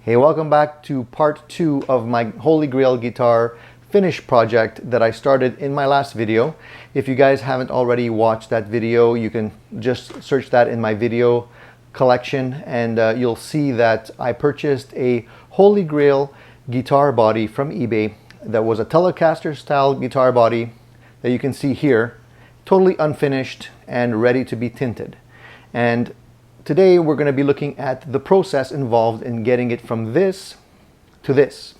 Hey, welcome back to part 2 of my Holy Grail guitar finish project that I started in my last video. If you guys haven't already watched that video, you can just search that in my video collection and you'll see that I purchased a Holy Grail guitar body from eBay that was a Telecaster style guitar body that you can see here, totally unfinished and ready to be tinted. And today we're going to be looking at the process involved in getting it from this to this.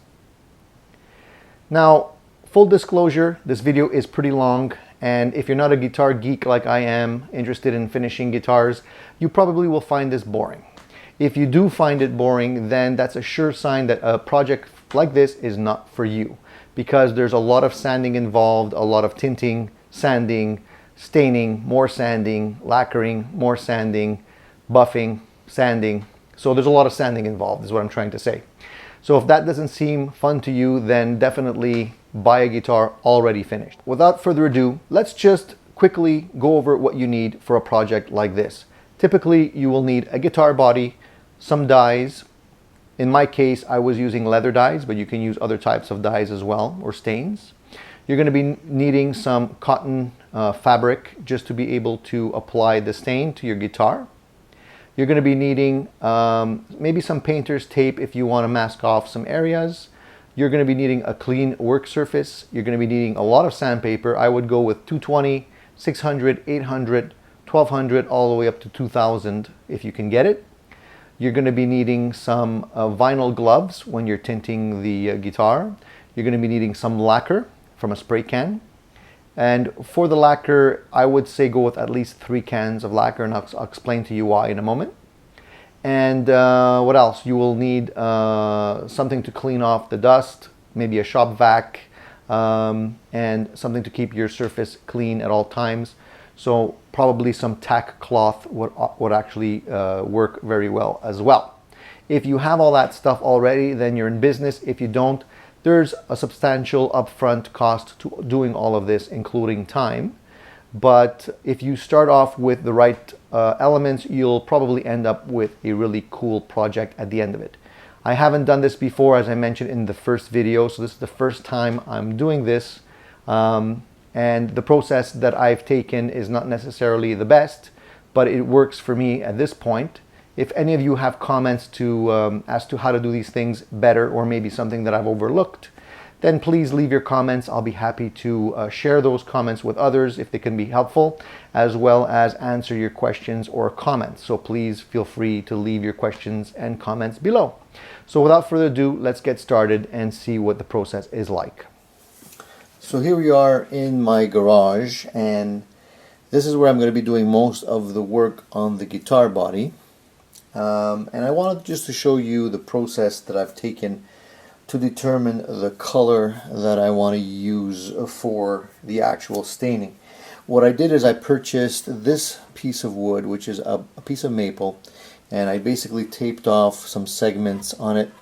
Now, full disclosure, this video is pretty long, and if you're not a guitar geek like I am, interested in finishing guitars, you probably will find this boring. If you do find it boring, then that's a sure sign that a project like this is not for you, because there's a lot of sanding involved, a lot of tinting, sanding, staining, more sanding, lacquering, more sanding, buffing, sanding. So there's a lot of sanding involved is what I'm trying to say. So if that doesn't seem fun to you, then definitely buy a guitar already finished. Without further ado, let's just quickly go over what you need for a project like this. Typically, you will need a guitar body, some dies. In my case, I was using leather dies, but you can use other types of dies as well, or stains. You're going to be needing some cotton fabric just to be able to apply the stain to your guitar. You're going to be needing maybe some painter's tape if you want to mask off some areas. You're going to be needing a clean work surface. You're going to be needing a lot of sandpaper. I would go with 220, 600, 800, 1200, all the way up to 2000 if you can get it. You're going to be needing some vinyl gloves when you're tinting the guitar. You're going to be needing some lacquer from a spray can. And for the lacquer, I would say go with at least 3 cans of lacquer, and I'll explain to you why in a moment. And what else? You will need something to clean off the dust, maybe a shop vac, and something to keep your surface clean at all times. So probably some tack cloth would actually work very well as well. If you have all that stuff already, then you're in business. If you don't, there's a substantial upfront cost to doing all of this, including time. But if you start off with the right elements, you'll probably end up with a really cool project at the end of it. I haven't done this before, as I mentioned in the first video, so this is the first time I'm doing this. And the process that I've taken is not necessarily the best, but it works for me at this point. If any of you have comments as to how to do these things better, or maybe something that I've overlooked, then please leave your comments. I'll be happy to share those comments with others if they can be helpful, as well as answer your questions or comments. So please feel free to leave your questions and comments below. So without further ado, let's get started and see what the process is like. So here we are in my garage, and this is where I'm going to be doing most of the work on the guitar body. And I wanted just to show you the process that I've taken to determine the color that I want to use for the actual staining. What I did is I purchased this piece of wood, which is a piece of maple, and I basically taped off some segments on it,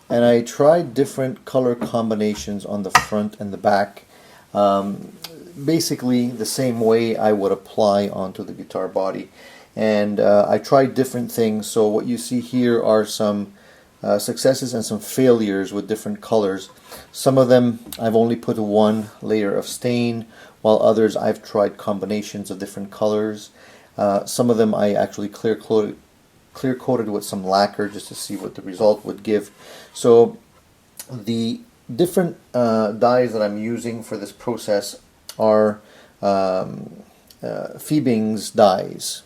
and I tried different color combinations on the front and the back, basically the same way I would apply onto the guitar body. And I tried different things. So what you see here are some successes and some failures with different colors. Some of them I've only put 1 layer of stain, while others I've tried combinations of different colors. Some of them I actually clear coated with some lacquer just to see what the result would give. So the different dyes that I'm using for this process are Fiebings dyes.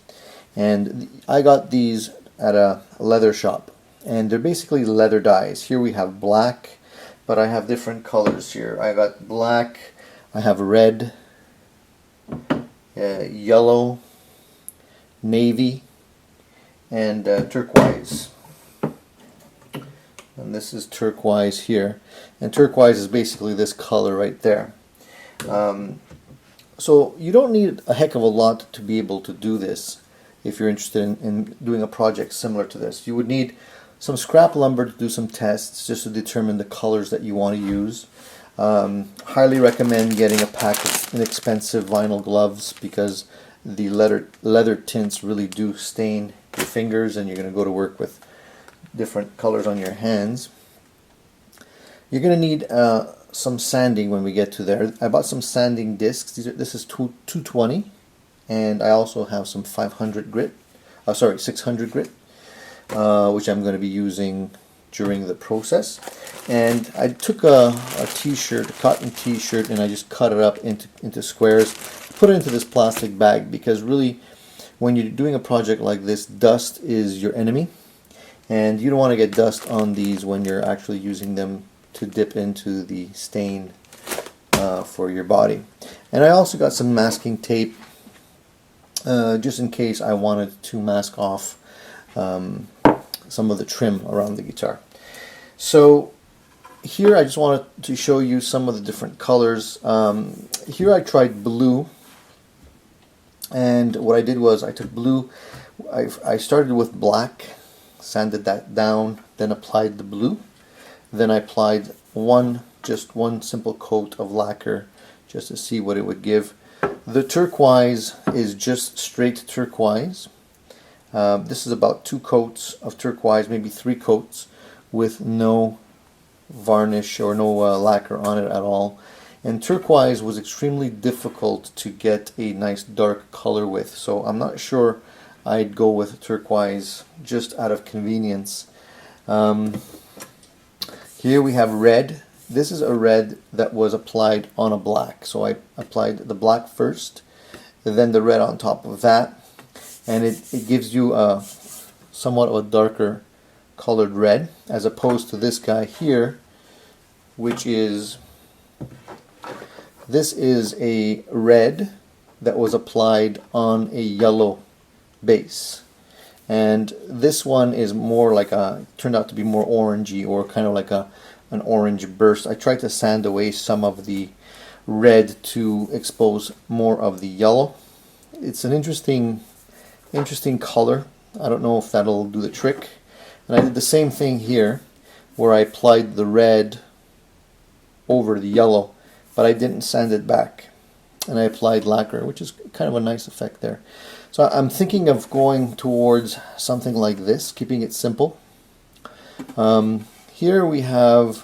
And I got these at a leather shop, and they're basically leather dyes. Here we have black, but I have different colors here. I got black, I have red, yellow, navy, and turquoise. And this is turquoise here, and turquoise is basically this color right there. So you don't need a heck of a lot to be able to do this. If you're interested in doing a project similar to this, you would need some scrap lumber to do some tests just to determine the colors that you want to use. Highly recommend getting a pack of inexpensive vinyl gloves, because the leather tints really do stain your fingers, and you're going to go to work with different colors on your hands. You're going to need some sanding when we get to there. I bought some sanding discs. This is 220, and I also have some 500 grit. 600 grit, which I'm going to be using during the process. And I took a t-shirt, a cotton t-shirt, and I just cut it up into squares, put it into this plastic bag, because really when you're doing a project like this, dust is your enemy, and you don't want to get dust on these when you're actually using them to dip into the stain for your body. And I also got some masking tape just in case I wanted to mask off some of the trim around the guitar. So here I just wanted to show you some of the different colors. Here I tried blue, and what I did was I took blue, I started with black, sanded that down, then applied the blue, then I applied just one simple coat of lacquer just to see what it would give. The turquoise is just straight turquoise. This is about 2 coats of turquoise, maybe 3 coats, with no varnish or no lacquer on it at all. And turquoise was extremely difficult to get a nice dark color with, so I'm not sure I'd go with turquoise just out of convenience. Here we have red. This is a red that was applied on a black, so I applied the black first, then the red on top of that, and it gives you a somewhat of a darker colored red, as opposed to this guy here, which is, this is a red that was applied on a yellow base, and this one is more like turned out to be more orangey, or kind of like an orange burst. I tried to sand away some of the red to expose more of the yellow. It's an interesting color. I don't know if that'll do the trick. And I did the same thing here, where I applied the red over the yellow, but I didn't sand it back, and I applied lacquer, which is kind of a nice effect there. So I'm thinking of going towards something like this, keeping it simple. Here we have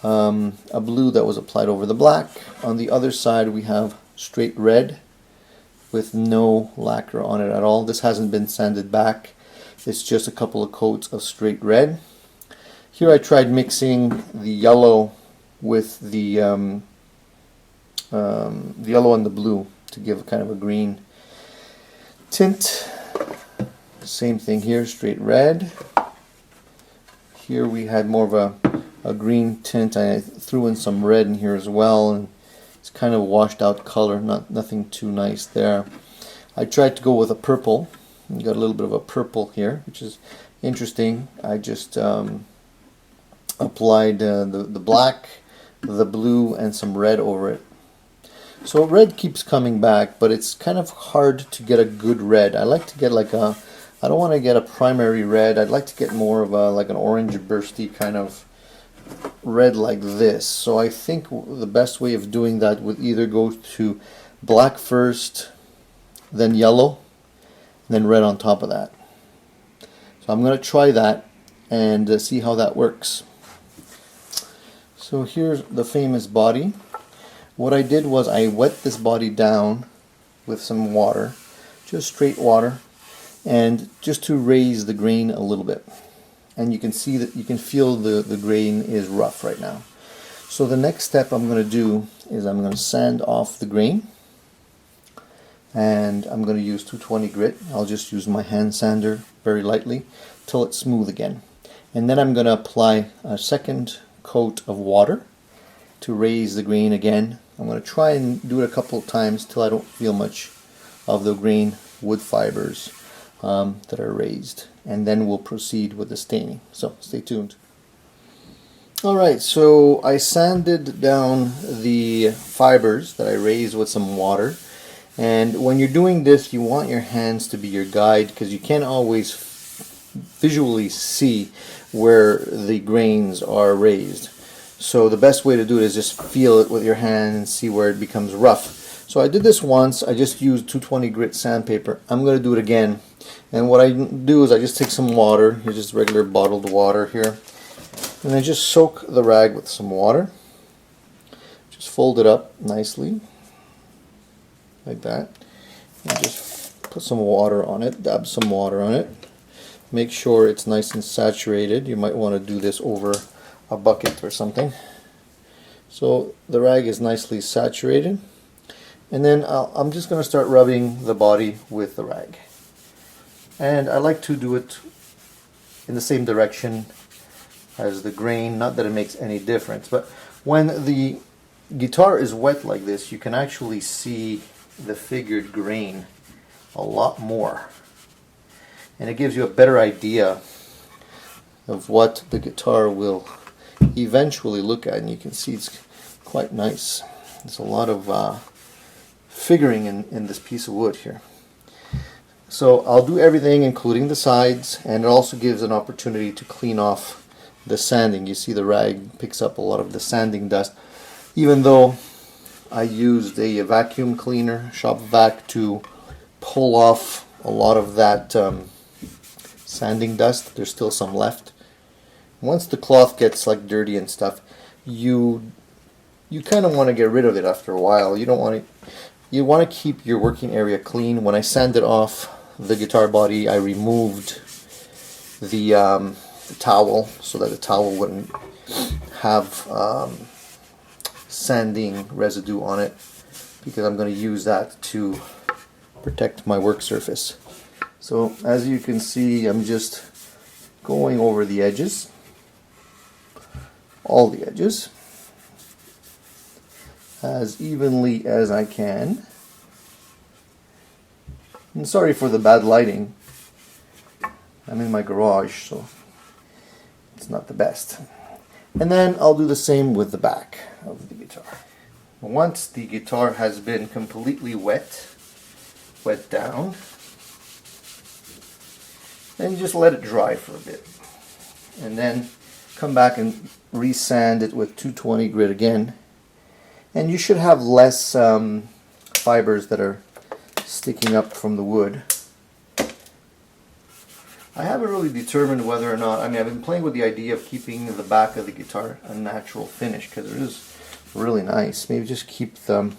a blue that was applied over the black. On the other side we have straight red with no lacquer on it at all. This hasn't been sanded back. It's just a couple of coats of straight red. Here I tried mixing the yellow with the yellow and the blue to give kind of a green tint. Same thing here, straight red. Here we had more of a green tint. I threw in some red in here as well, and it's kind of washed out color, nothing too nice there. I tried to go with a purple. You got a little bit of a purple here, which is interesting. I just applied the black, the blue, and some red over it. So red keeps coming back, but it's kind of hard to get a good red. I like to get like a, I don't want to get a primary red. I'd like to get more of a like an orange bursty kind of red like this. So I think the best way of doing that would either go to black first, then yellow, then red on top of that. So I'm going to try that and see how that works. So here's the famous body. What I did was I wet this body down with some water, just straight water, and just to raise the grain a little bit. And you can see that, you can feel the grain is rough right now. So the next step I'm going to do is I'm going to sand off the grain, and I'm going to use 220 grit. I'll just use my hand sander very lightly till it's smooth again. And then I'm going to apply a second coat of water to raise the grain again. I'm going to try and do it a couple of times till I don't feel much of the grain wood fibers that are raised, and then we'll proceed with the staining. So stay tuned. Alright, so I sanded down the fibers that I raised with some water, and when you're doing this you want your hands to be your guide, because you can't always visually see where the grains are raised. So the best way to do it is just feel it with your hand and see where it becomes rough. So I did this once. I just used 220 grit sandpaper. I'm going to do it again. And what I do is I just take some water, here's just regular bottled water here, and I just soak the rag with some water. Just fold it up nicely, like that, and just put some water on it, dab some water on it. Make sure it's nice and saturated. You might want to do this over a bucket or something. So the rag is nicely saturated. And then I'm just going to start rubbing the body with the rag. And I like to do it in the same direction as the grain, not that it makes any difference, but when the guitar is wet like this, you can actually see the figured grain a lot more. And it gives you a better idea of what the guitar will eventually look at. And you can see it's quite nice. There's a lot of figuring in this piece of wood here. So I'll do everything including the sides, and it also gives an opportunity to clean off the sanding. You see the rag picks up a lot of the sanding dust, even though I used a vacuum cleaner, shop vac, to pull off a lot of that sanding dust. There's still some left. Once the cloth gets like dirty and stuff, you kind of want to get rid of it after a while. You don't want to. You want to keep your working area clean. When I sanded off the guitar body, I removed the towel so that the towel wouldn't have sanding residue on it, because I'm going to use that to protect my work surface. So as you can see, I'm just going over the edges, all the edges, as evenly as I can. And sorry for the bad lighting. I'm in my garage, so it's not the best. And then I'll do the same with the back of the guitar. Once the guitar has been completely wet down, then you just let it dry for a bit. And then come back and resand it with 220 grit again. And you should have less fibers that are sticking up from the wood. I haven't really determined whether or not, I've been playing with the idea of keeping the back of the guitar a natural finish, because it is really nice. Maybe just keep the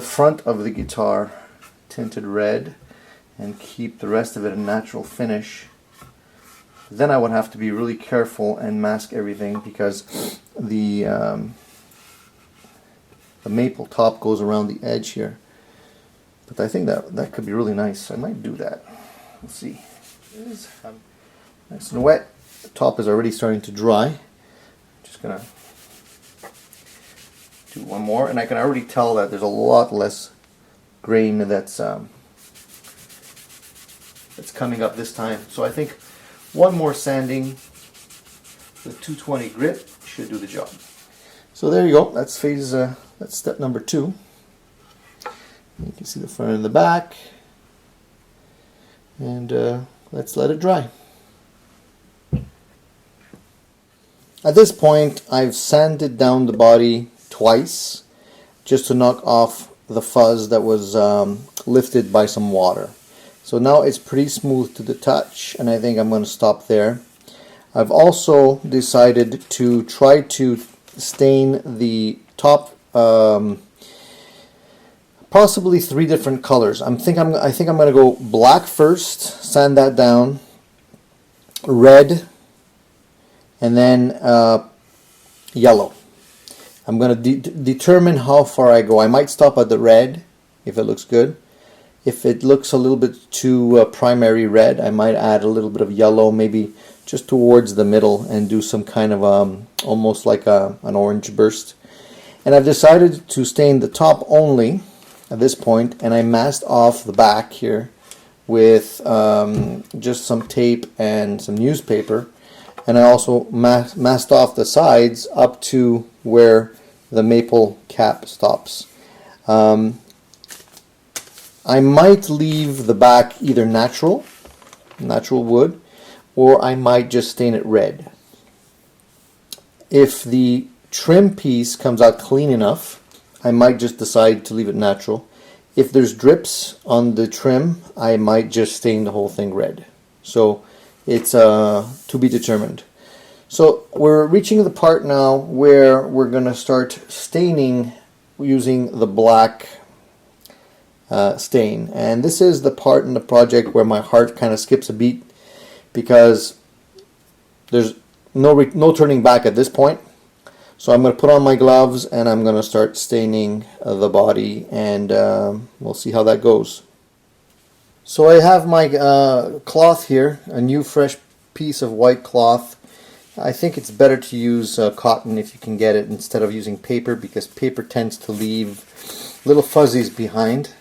front of the guitar tinted red and keep the rest of it a natural finish. Then I would have to be really careful and mask everything, because the maple top goes around the edge here. But I think that could be really nice. I might do that. Let's see. It is nice and wet. The top is already starting to dry. Just gonna do one more, and I can already tell that there's a lot less grain that's coming up this time. So I think one more sanding with 220 grit should do the job. So there you go. That's that's step number 2. You can see the front and the back, and let's let it dry. At this point, I've sanded down the body twice just to knock off the fuzz that was lifted by some water. So now it's pretty smooth to the touch, and I think I'm going to stop there. I've also decided to try to stain the top possibly 3 different colors. I think I'm going to go black first, sand that down, red, and then yellow. I'm going to determine how far I go. I might stop at the red if it looks good. If it looks a little bit too primary red, I might add a little bit of yellow, maybe just towards the middle, and do some kind of almost like an orange burst. And I've decided to stain the top only at this point, and I masked off the back here with just some tape and some newspaper, and I also masked off the sides up to where the maple cap stops. I might leave the back either natural wood, or I might just stain it red. If the trim piece comes out clean enough, I might just decide to leave it natural. if there's drips on the trim, I might just stain the whole thing red. So it's to be determined. So we're reaching the part now where we're going to start staining using the black stain. And this is the part in the project where my heart kind of skips a beat, because there's no turning back at this point. So I'm going to put on my gloves and I'm going to start staining the body, and we'll see how that goes. So I have my cloth here, a new fresh piece of white cloth. I think it's better to use cotton if you can get it, instead of using paper, because paper tends to leave little fuzzies behind.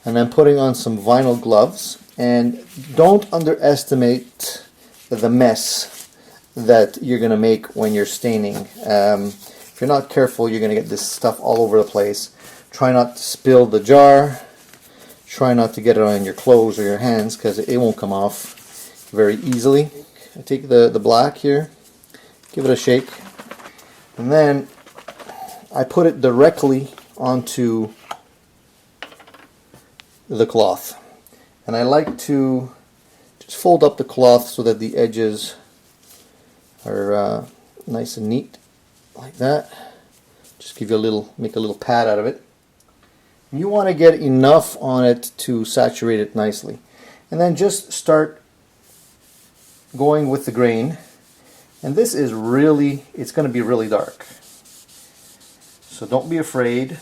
And I'm putting on some vinyl gloves, and don't underestimate the mess that you're going to make when you're staining. If you're not careful, you're going to get this stuff all over the place. Try not to spill the jar. Try not to get it on your clothes or your hands, because it won't come off very easily. I take the black here, give it a shake, and then I put it directly onto the cloth. And I like to just fold up the cloth so that the edges are nice and neat, like that. Just give you make a little pad out of it. You want to get enough on it to saturate it nicely, and then just start going with the grain. And this is really, it's going to be really dark, so don't be afraid.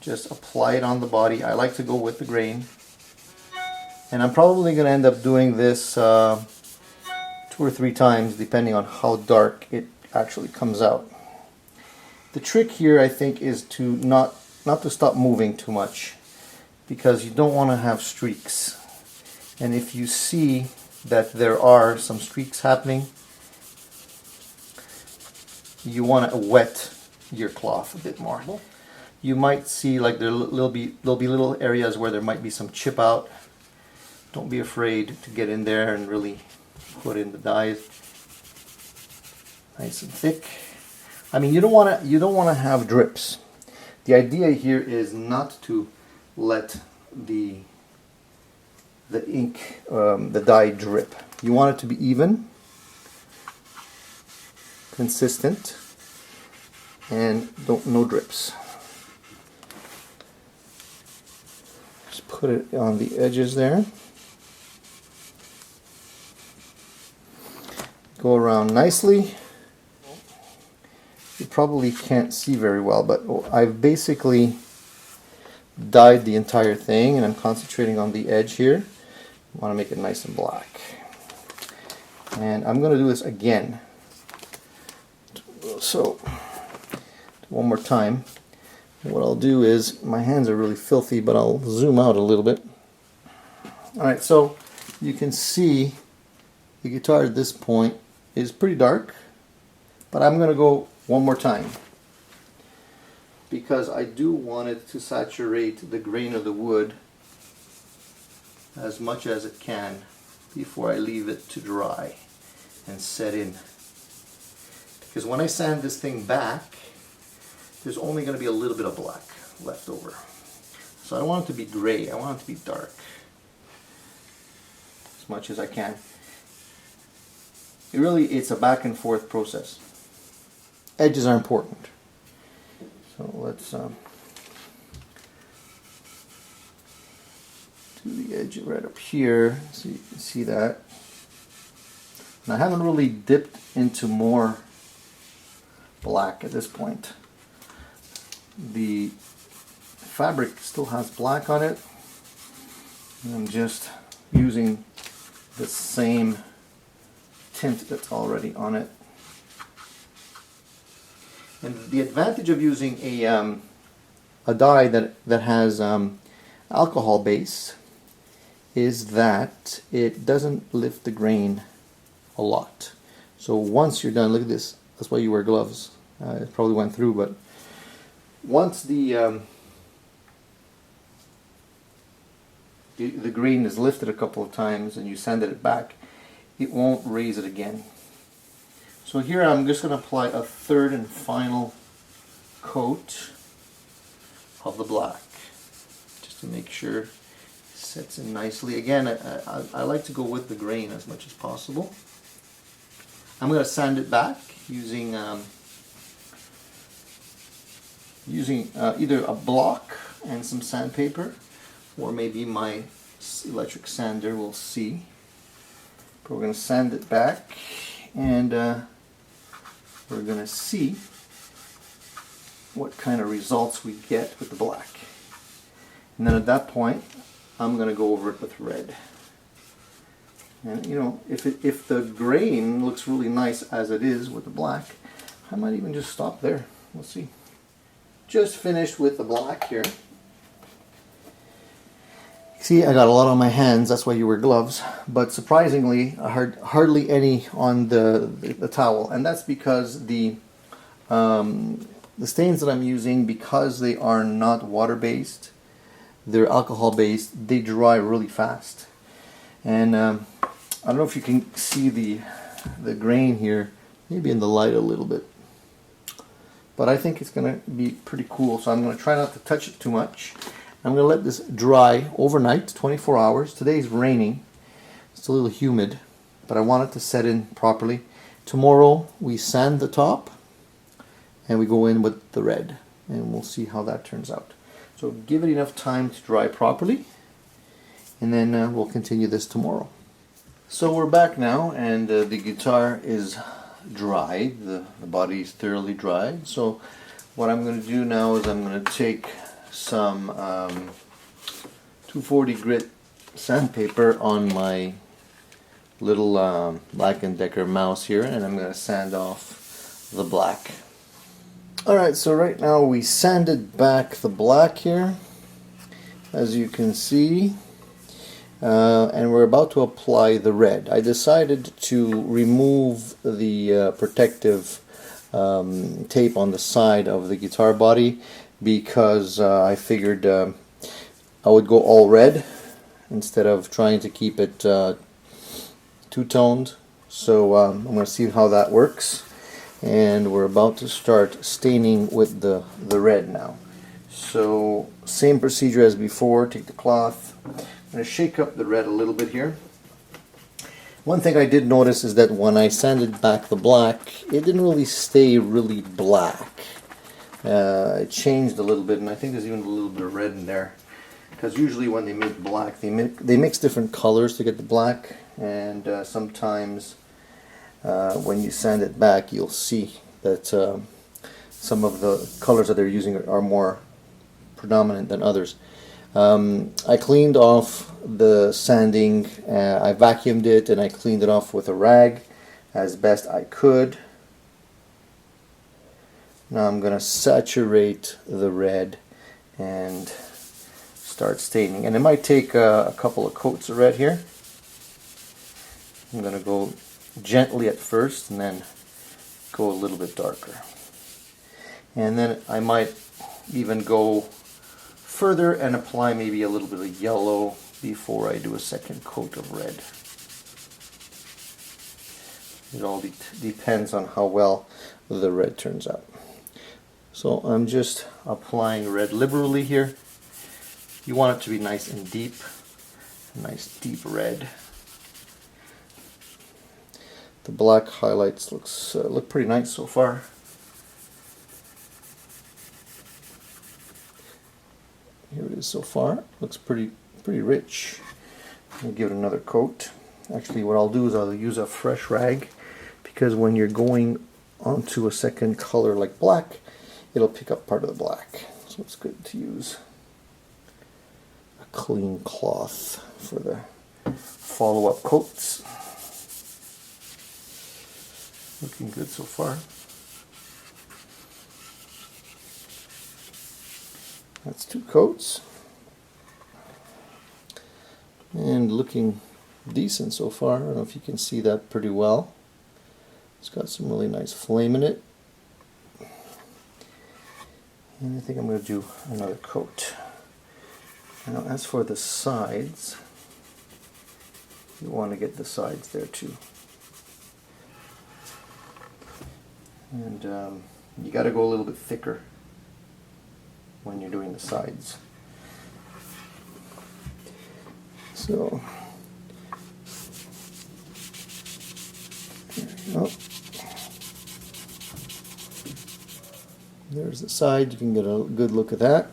Just apply it on the body. I like to go with the grain, and I'm probably going to end up doing this 2 or 3 times depending on how dark it actually comes out. The trick here, I think, is to not to stop moving too much, because you don't want to have streaks. And if you see that there are some streaks happening, you want to wet your cloth a bit more. You might see like there'll be little areas where there might be some chip out. Don't be afraid to get in there and really put in the dyes nice and thick. I mean, you don't want to have drips. The idea here is not to let the ink, the dye drip. You want it to be even, consistent, and no drips. Just put it on the edges there. Go around nicely. You probably can't see very well, but I've basically dyed the entire thing, and I'm concentrating on the edge here. I want to make it nice and black. And I'm going to do this again. So, one more time. What I'll do is, my hands are really filthy, but I'll zoom out a little bit. Alright, so you can see the guitar at this point is pretty dark, but I'm going to go one more time, because I do want it to saturate the grain of the wood as much as it can before I leave it to dry and set in. Because when I sand this thing back, there's only going to be a little bit of black left over. So I don't want it to be gray, I want it to be dark as much as I can. It's a back and forth process. Edges are important. So let's do the edge right up here so you can see that. And I haven't really dipped into more black at this point. The fabric still has black on it, and I'm just using the same tint that's already on it. And the advantage of using a dye that has alcohol base is that it doesn't lift the grain a lot. So once you're done, look at this. That's why you wear gloves. It probably went through, but once the grain is lifted a couple of times and you sanded it back, it won't raise it again. So here I'm just going to apply a third and final coat of the black. Just to make sure it sets in nicely. Again, I like to go with the grain as much as possible. I'm going to sand it back using either a block and some sandpaper, or maybe my electric sander, we'll see. But we're going to sand it back, and we're going to see what kind of results we get with the black. And then at that point, I'm going to go over it with red. And you know, if the grain looks really nice as it is with the black, I might even just stop there. We'll see. Just finished with the black here. See, I got a lot on my hands, that's why you wear gloves, but surprisingly hardly any on the towel, and that's because the stains that I'm using, because they are not water-based, they're alcohol-based, they dry really fast. And I don't know if you can see the grain here, maybe in the light a little bit, but I think it's going to be pretty cool, so I'm going to try not to touch it too much. I'm going to let this dry overnight, 24 hours. Today's raining. It's a little humid, but I want it to set in properly. Tomorrow we sand the top and we go in with the red, and we'll see how that turns out. So give it enough time to dry properly, and then we'll continue this tomorrow. So we're back now, and the guitar is dry. The body is thoroughly dried. So what I'm going to do now is I'm going to take some 240 grit sandpaper on my little Lacquer mouse here, and I'm going to sand off the black. Alright, so right now we sanded back the black here, as you can see, and we're about to apply the red. I decided to remove the protective tape on the side of the guitar body, because I figured I would go all red instead of trying to keep it two-toned. So I'm going to see how that works, and we're about to start staining with the red now. So same procedure as before. Take the cloth. I'm going to shake up the red a little bit here. One thing I did notice is that when I sanded back the black, it didn't really stay really black. It changed a little bit, and I think there's even a little bit of red in there, because usually when they make black, they mix different colors to get the black, and sometimes when you sand it back, you'll see that some of the colors that they're using are more predominant than others. I cleaned off the sanding, I vacuumed it, and I cleaned it off with a rag as best I could. Now I'm going to saturate the red and start staining. And it might take a couple of coats of red here. I'm going to go gently at first and then go a little bit darker. And then I might even go further and apply maybe a little bit of yellow before I do a second coat of red. It all depends on how well the red turns out. So I'm just applying red liberally here. You want it to be nice and deep, a nice deep red. The black highlights look pretty nice so far. Here it is so far. Looks pretty rich. I'll give it another coat. Actually, what I'll do is I'll use a fresh rag, because when you're going onto a second color like black, it'll pick up part of the black. So it's good to use a clean cloth for the follow-up coats. Looking good so far. That's 2 coats. And looking decent so far. I don't know if you can see that pretty well. It's got some really nice flame in it. And I think I'm going to do another coat. Now as for the sides, you want to get the sides there too. And you got to go a little bit thicker when you're doing the sides. So there you go. There's the side. You can get a good look at that.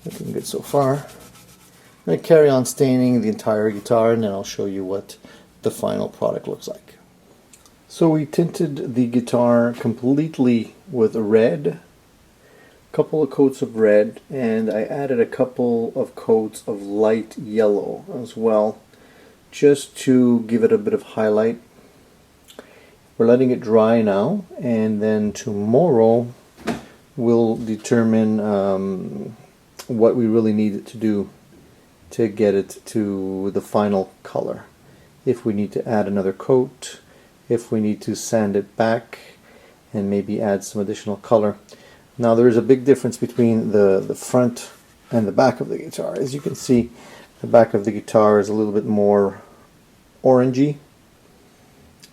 Looking good so far. I'm going to carry on staining the entire guitar, and then I'll show you what the final product looks like. So we tinted the guitar completely with red, a couple of coats of red, and I added a couple of coats of light yellow as well, just to give it a bit of highlight. We're letting it dry now, and then tomorrow we'll determine what we really need it to do to get it to the final color. If we need to add another coat, if we need to sand it back and maybe add some additional color. Now there is a big difference between the front and the back of the guitar. As you can see, the back of the guitar is a little bit more orangey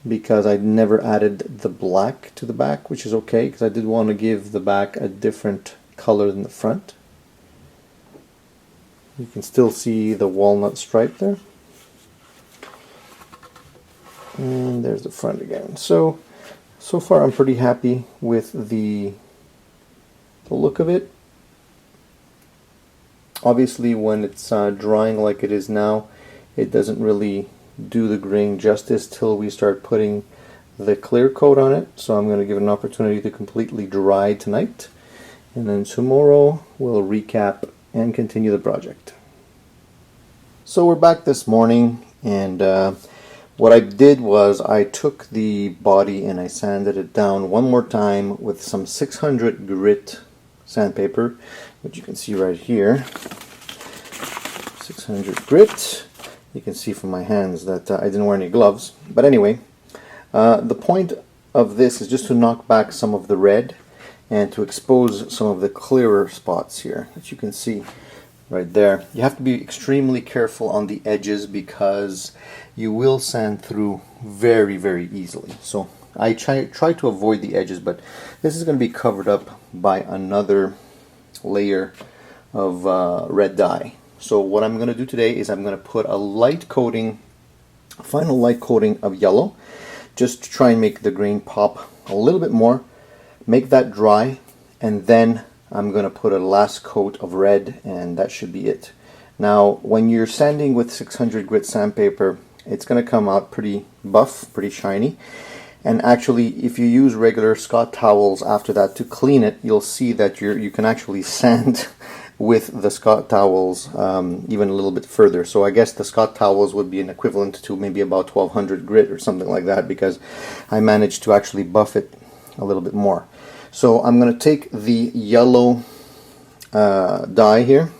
because I never added the black to the back, which is okay because I did want to give the back a different color than the front. You can still see the walnut stripe there. And there's the front again. So far I'm pretty happy with the look of it. Obviously when it's drying like it is now, it doesn't really do the grain justice till we start putting the clear coat on it. So I'm going to give it an opportunity to completely dry tonight, and then tomorrow we'll recap and continue the project. So we're back this morning, and what I did was I took the body and I sanded it down one more time with some 600 grit sandpaper, which you can see right here. 600 grit. You can see from my hands that I didn't wear any gloves. But anyway, the point of this is just to knock back some of the red and to expose some of the clearer spots here that you can see right there. You have to be extremely careful on the edges because you will sand through very, very easily. So I try to avoid the edges, but this is going to be covered up by another layer of red dye. So what I'm going to do today is I'm going to put a light coating, a final light coating of yellow, just to try and make the grain pop a little bit more, make that dry, and then I'm going to put a last coat of red, and that should be it. Now when you're sanding with 600 grit sandpaper, it's going to come out pretty buff, pretty shiny. And actually, if you use regular Scott towels after that to clean it, you'll see that you can actually sand with the Scott towels even a little bit further. So I guess the Scott towels would be an equivalent to maybe about 1200 grit or something like that, because I managed to actually buff it a little bit more. So I'm going to take the yellow dye here,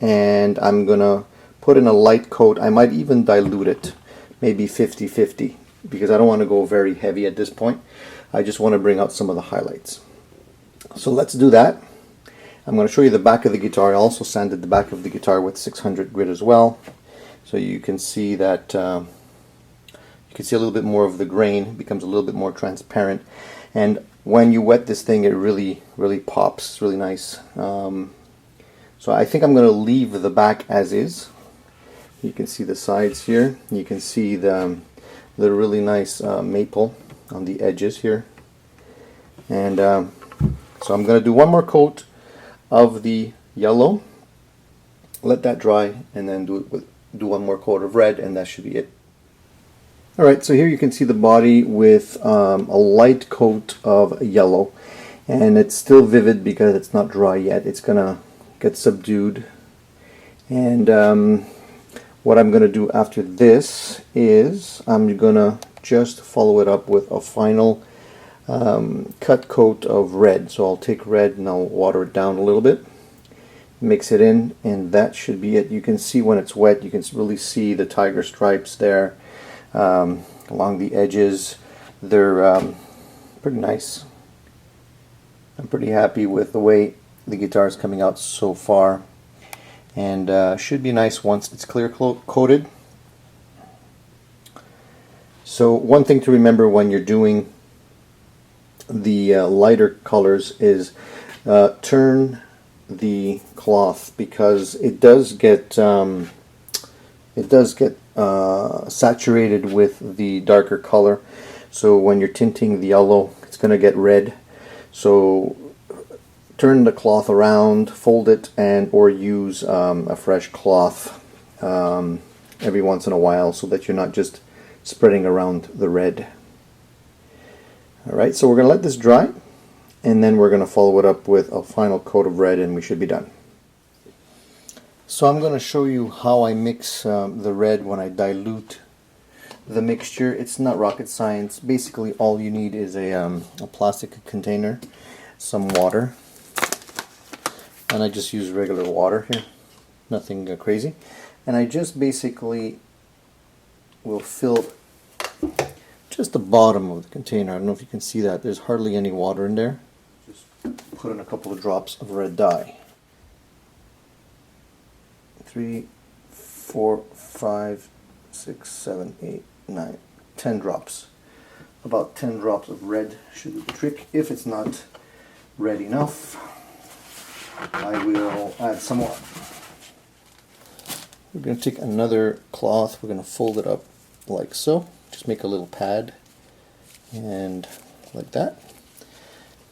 and I'm going to put in a light coat. I might even dilute it, maybe 50-50, because I don't want to go very heavy at this point. I just want to bring out some of the highlights. So let's do that. I'm going to show you the back of the guitar. I also sanded the back of the guitar with 600 grit as well, so you can see that you can see a little bit more of the grain. It becomes a little bit more transparent, and when you wet this thing, it really pops. It's really nice. So I think I'm going to leave the back as is. You can see the sides here. You can see the really nice maple on the edges here, and so I'm going to do one more coat of the yellow, let that dry, and then do one more coat of red, and that should be it. Alright, so here you can see the body with a light coat of yellow, and it's still vivid because it's not dry yet. It's gonna get subdued, and what I'm gonna do after this is I'm gonna just follow it up with a final cut coat of red. So I'll take red and I'll water it down a little bit, mix it in, and that should be it. You can see when it's wet, you can really see the tiger stripes there along the edges. They're pretty nice. I'm pretty happy with the way the guitar is coming out so far, and should be nice once it's clear coated. So one thing to remember when you're doing the lighter colors is turn the cloth, because it does get it does get saturated with the darker color. So when you're tinting the yellow, it's going to get red. So turn the cloth around, fold it, and or use a fresh cloth every once in a while so that you're not just spreading around the red. Alright, so we're going to let this dry, and then we're going to follow it up with a final coat of red, and we should be done. So I'm going to show you how I mix the red when I dilute the mixture. It's not rocket science. Basically all you need is a plastic container, some water, and I just use regular water here, nothing crazy, and I just basically will fill just the bottom of the container. I don't know if you can see that. There's hardly any water in there. Just put in a couple of drops of red dye. 3, 4, 5, 6, 7, 8, 9, 10 drops. About 10 drops of red should do the trick. If it's not red enough, I will add some more. We're going to take another cloth, we're going to fold it up like so. Just make a little pad, and like that.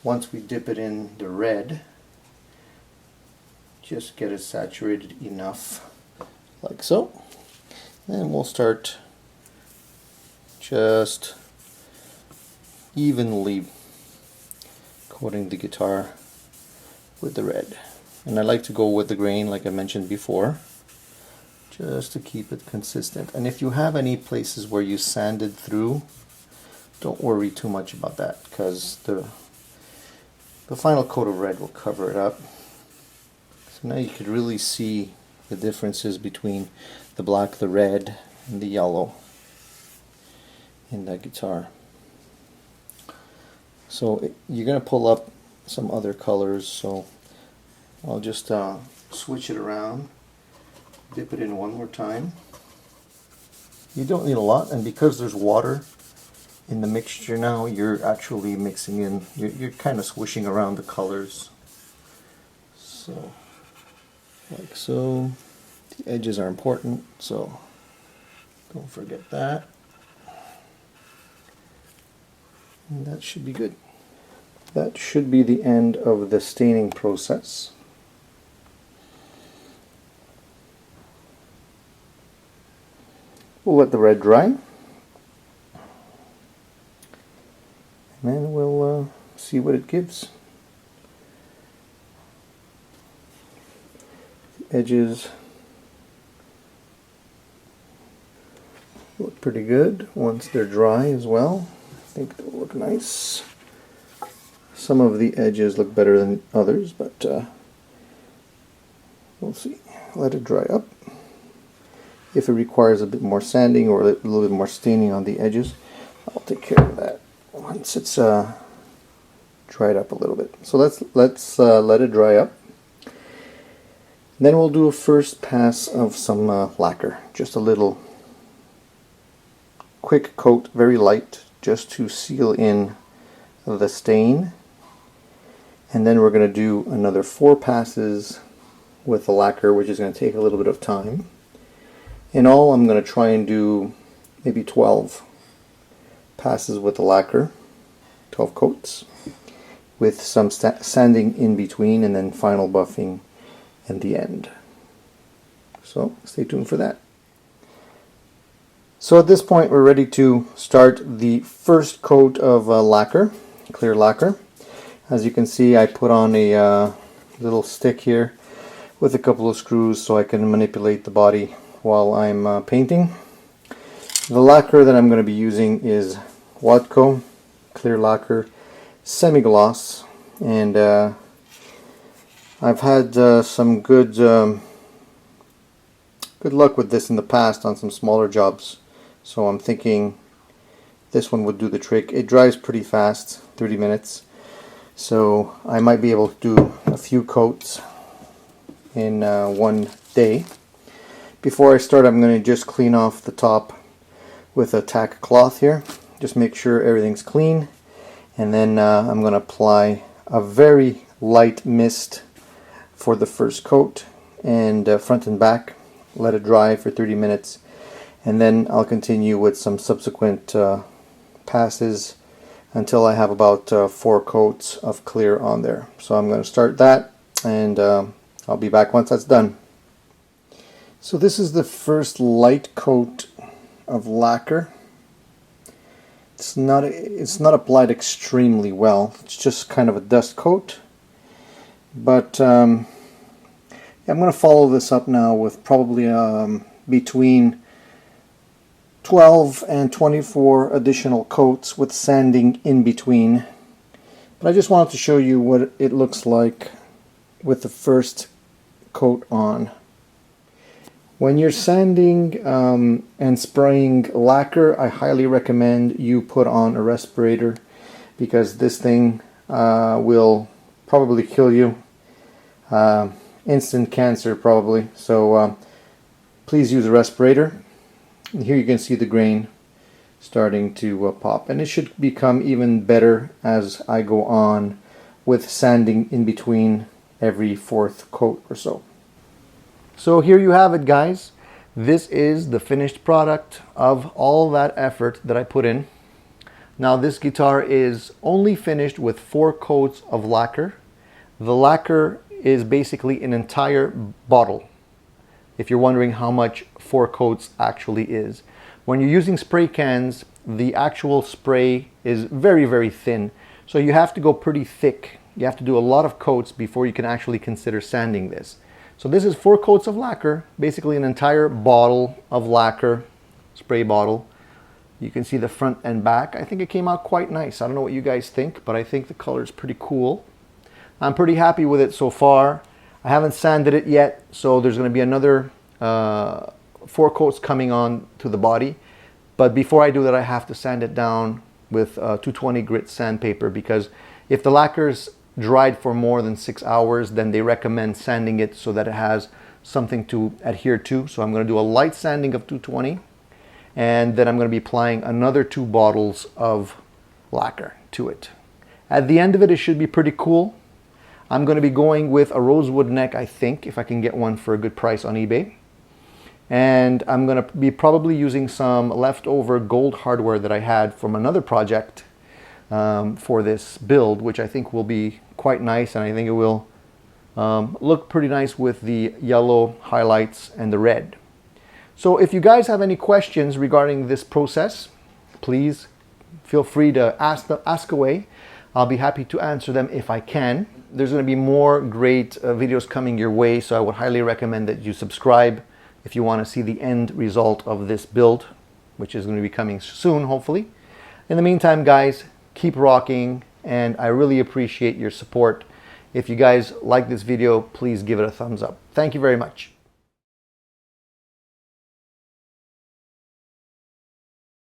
Once we dip it in the red, just get it saturated enough, like so. And we'll start just evenly coating the guitar with the red. And I like to go with the grain like I mentioned before, just to keep it consistent. And if you have any places where you sanded through, don't worry too much about that, because the final coat of red will cover it up. So now you could really see the differences between the black, the red, and the yellow in that guitar. So you're going to pull up some other colors, so I'll just switch it around, dip it in one more time. You don't need a lot, and because there's water in the mixture now, you're actually mixing in, you're kind of swishing around the colors. So, like so. The edges are important, so don't forget that. And that should be good. That should be the end of the staining process. We'll let the red dry, and then we'll see what it gives. The edges look pretty good once they're dry as well. I think they'll look nice. Some of the edges look better than others, but we'll see. Let it dry up. If it requires a bit more sanding or a little bit more staining on the edges, I'll take care of that once it's dried up a little bit. So let's let it dry up. Then we'll do a first pass of some lacquer, just a little quick coat, very light, just to seal in the stain. And then we're going to do another 4 passes with the lacquer, which is going to take a little bit of time. In all, I'm going to try and do maybe 12 passes with the lacquer, 12 coats, with some sanding in between, and then final buffing in the end. So stay tuned for that. So at this point we're ready to start the first coat of lacquer, clear lacquer. As you can see, I put on a little stick here with a couple of screws so I can manipulate the body while I'm painting. The lacquer that I'm going to be using is Watco clear lacquer semi-gloss, and I've had some good luck with this in the past on some smaller jobs, so I'm thinking this one would do the trick. It dries pretty fast, 30 minutes, so I might be able to do a few coats in one day. Before I start, I'm going to just clean off the top with a Tack cloth here. Just make sure everything's clean, and then I'm going to apply a very light mist for the first coat, and front and back let it dry for 30 minutes, and then I'll continue with some subsequent passes until I have about 4 coats of clear on there. So I'm going to start that, and I'll be back once that's done. So this is the first light coat of lacquer. It's not applied extremely well. It's just kind of a dust coat. But I'm going to follow this up now with probably between 12 and 24 additional coats with sanding in between. But I just wanted to show you what it looks like with the first coat on. When you're sanding and spraying lacquer, I highly recommend you put on a respirator, because this thing will probably kill you. Instant cancer probably. So please use a respirator. And here you can see the grain starting to pop, and it should become even better as I go on with sanding in between every 4th coat or so. So here you have it, guys. This is the finished product of all that effort that I put in. Now this guitar is only finished with 4 coats of lacquer. The lacquer is basically an entire bottle, if you're wondering how much 4 coats actually is. When you're using spray cans, the actual spray is very, very thin. So you have to go pretty thick. You have to do a lot of coats before you can actually consider sanding this. So this is 4 coats of lacquer, basically an entire bottle of lacquer, spray bottle. You can see the front and back. I think it came out quite nice. I don't know what you guys think, but I think the color is pretty cool. I'm pretty happy with it so far. I haven't sanded it yet, so there's going to be another 4 coats coming on to the body. But before I do that, I have to sand it down with 220 grit sandpaper, because if the lacquer's dried for more than 6 hours, then they recommend sanding it so that it has something to adhere to. So I'm going to do a light sanding of 220, and then I'm going to be applying another 2 bottles of lacquer to it. At the end of it, it should be pretty cool. I'm going to be going with a rosewood neck, I think, if I can get one for a good price on eBay. And I'm going to be probably using some leftover gold hardware that I had from another project for this build, which I think will be quite nice, and I think it will look pretty nice with the yellow highlights and the red. So if you guys have any questions regarding this process, please feel free to ask away. I'll be happy to answer them if I can. There's going to be more great videos coming your way, so I would highly recommend that you subscribe if you want to see the end result of this build, which is going to be coming soon, hopefully. In the meantime, guys, keep rocking, and I really appreciate your support. If you guys like this video, please give it a thumbs up. Thank you very much.